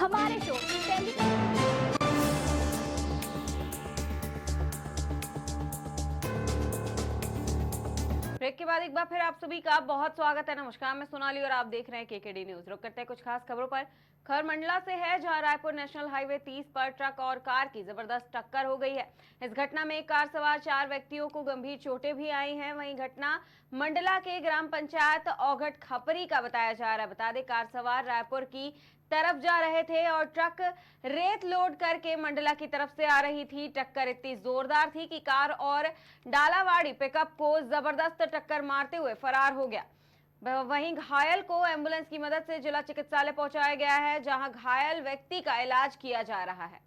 हमारे show break के बाद एक बार फिर आप सभी का बहुत स्वागत है। नमस्कार, मैं सोनाली और आप देख रहे हैं केकेडी न्यूज। रुक करते हैं कुछ खास खबरों पर। खबर मंडला से है, जहां रायपुर नेशनल हाईवे 30 पर ट्रक और कार की जबरदस्त टक्कर हो गई है। इस घटना में कार सवार 4 व्यक्तियों को गंभीर चोटें भी आई हैं। वहीं घटना मंडला के ग्राम पंचायत औघट खपरी का बताया जा रहा है। बता दें, कार सवार रायपुर की तरफ जा रहे थे और ट्रक रेत लोड करके मंडला की तरफ से आ रही थी। टक्कर इतनी जोरदार थी कि कार और डालावाड़ी पिकअप को जबरदस्त टक्कर मारते हुए फरार हो गया। वहीं घायल को एम्बुलेंस की मदद से जिला चिकित्सालय पहुंचाया गया है, जहां घायल व्यक्ति का इलाज किया जा रहा है।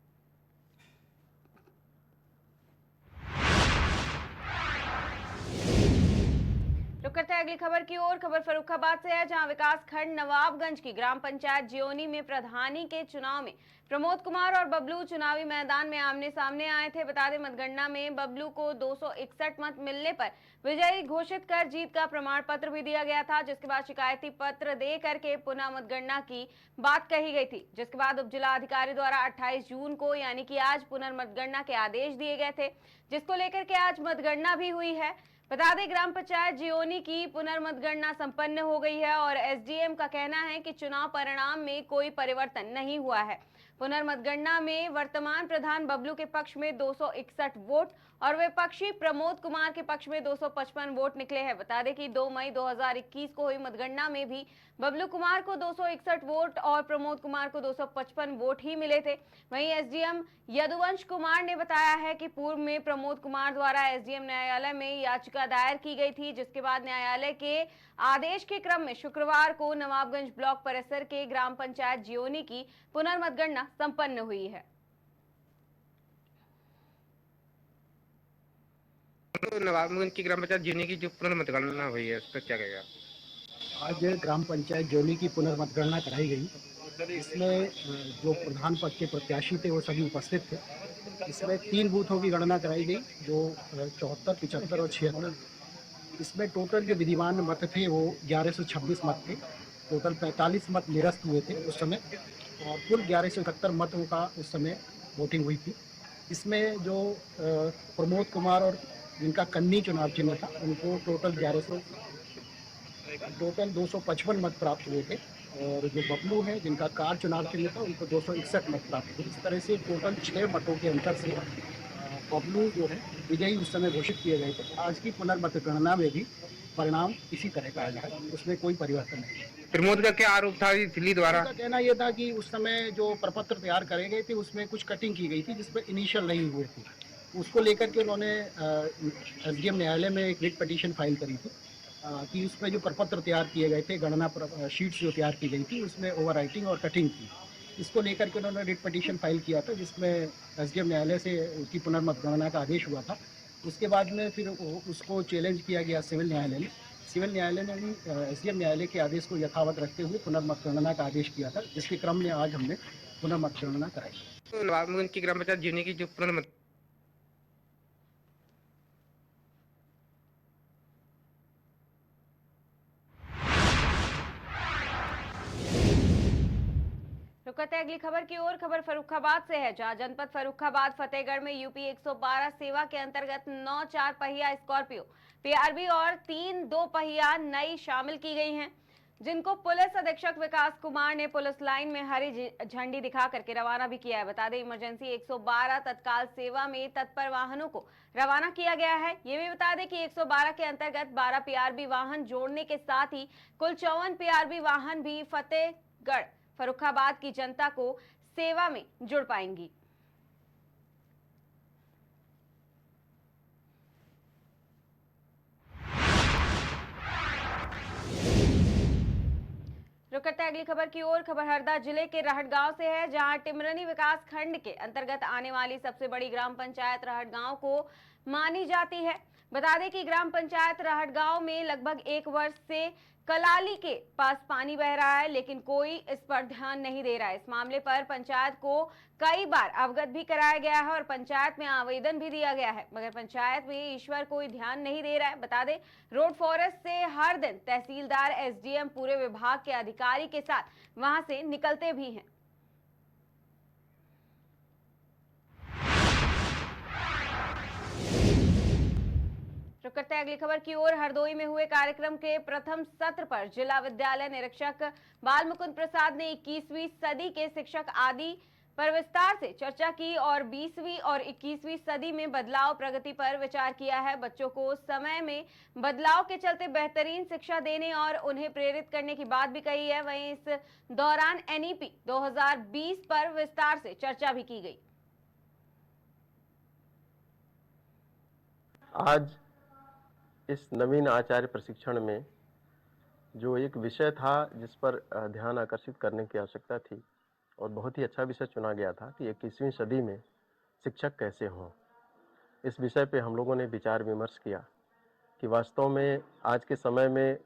रुक करते हैं अगली खबर की ओर। खबर फर्रुखाबाद से है, जहां विकास खंड नवाबगंज की ग्राम पंचायत जियोनी में प्रधानी के चुनाव में प्रमोद कुमार और बबलू चुनावी मैदान में आमने सामने आए थे। बता दें, मतगणना में बबलू को 261 मत मिलने पर विजयी घोषित कर जीत का प्रमाण पत्र भी दिया गया था, जिसके बाद शिकायती पत्र दे करके पुनः मतगणना की बात कही गई थी। जिसके बाद उप जिला अधिकारी द्वारा 28 जून को यानी कि आज पुनर्मतगणना के आदेश दिए गए थे, जिसको लेकर के आज मतगणना भी हुई है। बता दें, ग्राम पंचायत जियोनी की पुनर्मतगणना संपन्न हो गई है और एसडीएम का कहना है कि चुनाव परिणाम में कोई परिवर्तन नहीं हुआ है। पुनर्मतगणना में वर्तमान प्रधान बबलू के पक्ष में 261 वोट और विपक्षी प्रमोद कुमार के पक्ष में 255 वोट निकले हैं। बता दें कि 2 मई 2021 को हुई मतगणना में भी बबलू कुमार को 261 वोट और प्रमोद कुमार को 255 वोट ही मिले थे। वहीं एसडीएम यदुवंश कुमार ने बताया है कि पूर्व में प्रमोद कुमार द्वारा एसडीएम न्यायालय में याचिका दायर की गई थी, जिसके बाद न्यायालय के आदेश के क्रम में शुक्रवार को नवाबगंज ब्लॉक परिसर के ग्राम पंचायत जियोनी की पुनर्मतगणना संपन्न हुई है। तो नवाबगंज की ग्राम पंचायत जियोनी की जो पुनर्मतगणना हुई है, उस पर क्या कहेगा? आज ग्राम पंचायत जियोनी की पुनर्मतगणना कराई गई। इसमें जो प्रधान पद के प्रत्याशी थे वो सभी उपस्थित थे। इसमें 3 बूथों की गणना कराई गई, जो 74, 75 और 76। इसमें टोटल जो विधिमान मत थे वो 1126 मत थे। टोटल 45 मत निरस्त हुए थे उस समय और कुल 1171 मतों का उस समय वोटिंग हुई थी। इसमें जो प्रमोद कुमार और जिनका कन्नी चुनाव चिन्ह था उनको टोटल 255 मत प्राप्त हुए थे और जो बबलू है जिनका कार चुनाव चिन्ह था उनको 261 मत प्राप्त हुए। इस तरह से टोटल 6 मतों के अंतर से बबलू जो है विजयी उस समय घोषित किए गए थे। आज की पुनर्मतगणना में भी परिणाम इसी तरह का आया है, उसमें कोई परिवर्तन नहीं। प्रमोद का क्या आरोप था दिल्ली द्वारा? उनका कहना यह था कि उस समय जो प्रपत्र तैयार करे गए थे उसमें कुछ कटिंग की गई थी जिसमें इनिशियल नहीं हुए थे। उसको लेकर के उन्होंने एसडीएम न्यायालय में एक रिट पिटीशन फाइल करी थी कि उसमें जो प्रपत्र तैयार किए गए थे, गणना शीट्स जो तैयार की गई थी उसमें ओवर राइटिंग और कटिंग थी। इसको लेकर के उन्होंने रिट पिटीशन फाइल किया था, जिसमें एसडीएम न्यायालय से उसकी पुनर्मतगणना का आदेश हुआ था। उसके बाद में फिर उसको चैलेंज किया गया सिविल न्यायालय में। सिविल न्यायालय ने भी एसडीएम न्यायालय के आदेश को यथावत रखते हुए पुनर्मतगणना का आदेश किया था, जिसके क्रम में आज हमने पुनर्मतगणना कराई। तो नवाबगंज की ग्राम पंचायत जियोनी की जो पुनर्मत रुकते अगली खबर की ओर। खबर फर्रुखाबाद से है, जहां जनपद फर्रुखाबाद फतेहगढ़ में यूपी 112 सेवा के अंतर्गत 9 4 पहिया स्कॉर्पियो पीआरबी और 3 2 पहिया नई शामिल की गई हैं, जिनको पुलिस अधीक्षक विकास कुमार ने पुलिस लाइन में हरी झंडी दिखा करके रवाना भी किया है। बता दें, इमरजेंसी 112 तत्काल सेवा में तत्पर वाहनों को रवाना किया गया है। ये भी बता दें कि 112 के अंतर्गत 12 पीआरबी वाहन जोड़ने के साथ ही कुल 54 पीआरबी वाहन भी फतेहगढ़ फर्रुखाबाद की जनता को सेवा में जुड़ पाएंगी। रुक करते हैं अगली खबर की ओर। खबर हरदा जिले के रहटगांव से है, जहां टिमरनी विकास खंड के अंतर्गत आने वाली सबसे बड़ी ग्राम पंचायत रहटगांव को मानी जाती है। बता दें कि ग्राम पंचायत रहटगांव में लगभग 1 वर्ष से कलाली के पास पानी बह रहा है, लेकिन कोई इस पर ध्यान नहीं दे रहा है। इस मामले पर पंचायत को कई बार अवगत भी कराया गया है और पंचायत में आवेदन भी दिया गया है, मगर पंचायत में ईश्वर कोई ध्यान नहीं दे रहा है। बता दें, रोड फॉरेस्ट से हर दिन तहसीलदार, एसडीएम, पूरे विभाग के अधिकारी के साथ वहां से निकलते भी हैं। करते हैं अगली खबर की ओर। हरदोई में हुए कार्यक्रम के प्रथम सत्र पर जिला विद्यालय निरीक्षक बाल मुकुंद प्रसाद ने 21वीं सदी के शिक्षक आदि पर विस्तार से चर्चा की और 20वीं और 21वीं सदी में बदलाव प्रगति पर विचार किया है। बच्चों को समय में बदलाव के चलते बेहतरीन शिक्षा देने और उन्हें प्रेरित करने की बात भी कही है। वहीं इस दौरान एनईपी 2020 पर विस्तार से चर्चा भी की गई। आज इस नवीन आचार्य प्रशिक्षण में जो एक विषय था जिस पर ध्यान आकर्षित करने की आवश्यकता थी और बहुत ही अच्छा विषय चुना गया था कि 21वीं सदी में शिक्षक कैसे हों। इस विषय पे हम लोगों ने विचार विमर्श किया कि वास्तव में आज के समय में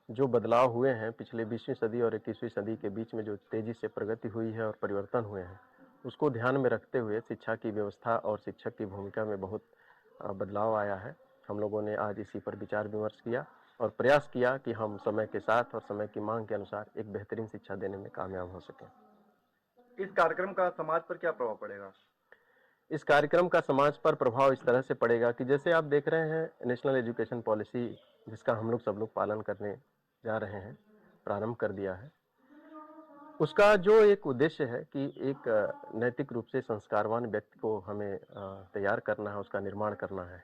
जो बदलाव हुए हैं, पिछले 20वीं सदी और 21वीं सदी के बीच में जो तेज़ी से प्रगति हुई है और परिवर्तन हुए हैं, उसको ध्यान में रखते हुए शिक्षा की व्यवस्था और शिक्षक की भूमिका में बहुत बदलाव आया है। हम लोगों ने आज इसी पर विचार विमर्श किया और प्रयास किया कि हम समय के साथ और समय की मांग के अनुसार एक बेहतरीन शिक्षा देने में कामयाब हो सकें। इस कार्यक्रम का समाज पर क्या प्रभाव पड़ेगा? इस कार्यक्रम का समाज पर प्रभाव इस तरह से पड़ेगा कि जैसे आप देख रहे हैं नेशनल एजुकेशन पॉलिसी जिसका हम लोग सब लोग पालन करने जा रहे हैं, प्रारंभ कर दिया है। उसका जो एक उद्देश्य है कि एक नैतिक रूप से संस्कारवान व्यक्ति को हमें तैयार करना है, उसका निर्माण करना है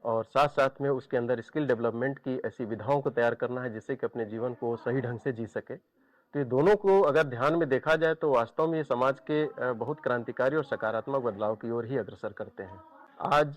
और साथ साथ में उसके अंदर स्किल डेवलपमेंट की ऐसी विधाओं को तैयार करना है जिससे कि अपने जीवन को सही ढंग से जी सके। तो ये दोनों को अगर ध्यान में देखा जाए तो वास्तव में ये समाज के बहुत क्रांतिकारी और सकारात्मक बदलाव की ओर ही अग्रसर करते हैं। आज